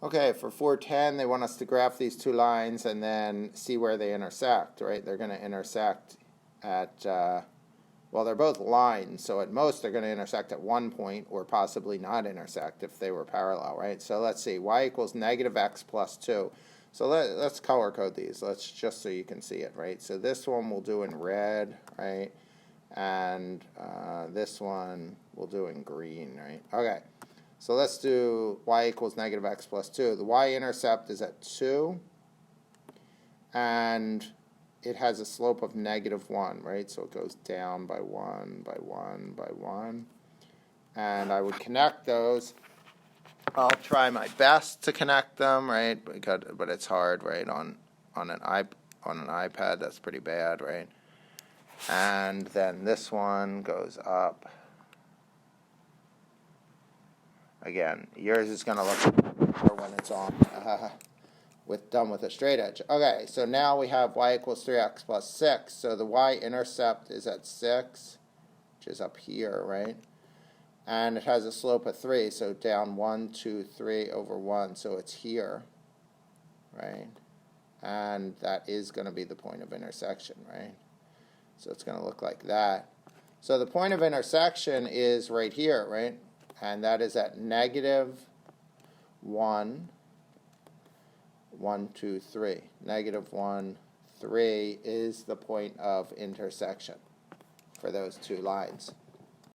Okay, for 410, they want us to graph these two lines and then see where they intersect, right? They're going to intersect at, well, they're both lines, so at most they're going to intersect at one point or possibly not intersect if they were parallel, right? So let's see, y equals negative x plus 2. So let's color code these. Let's just so you can see it, right? So this one we'll do in red, right? And this one we'll do in green, right? Okay. So let's do y equals negative x plus 2. The y-intercept is at 2, and it has a slope of negative 1, right? So it goes down by 1, by 1, by 1. And I would connect those. I'll try my best to connect them, right? But it's hard, right? On an iPad, that's pretty bad, right? And then this one goes up. Again, yours is going to look better when it's on done with a straight edge. Okay, so now we have y equals 3x plus 6. So the y-intercept is at 6, which is up here, right? And it has a slope of 3, so down 1, 2, 3 over 1, so it's here, right? And that is going to be the point of intersection, right? So it's going to look like that. So the point of intersection is right here, right? And that is at negative 1, 1, 2, 3. Negative 1, 3 is the point of intersection for those two lines.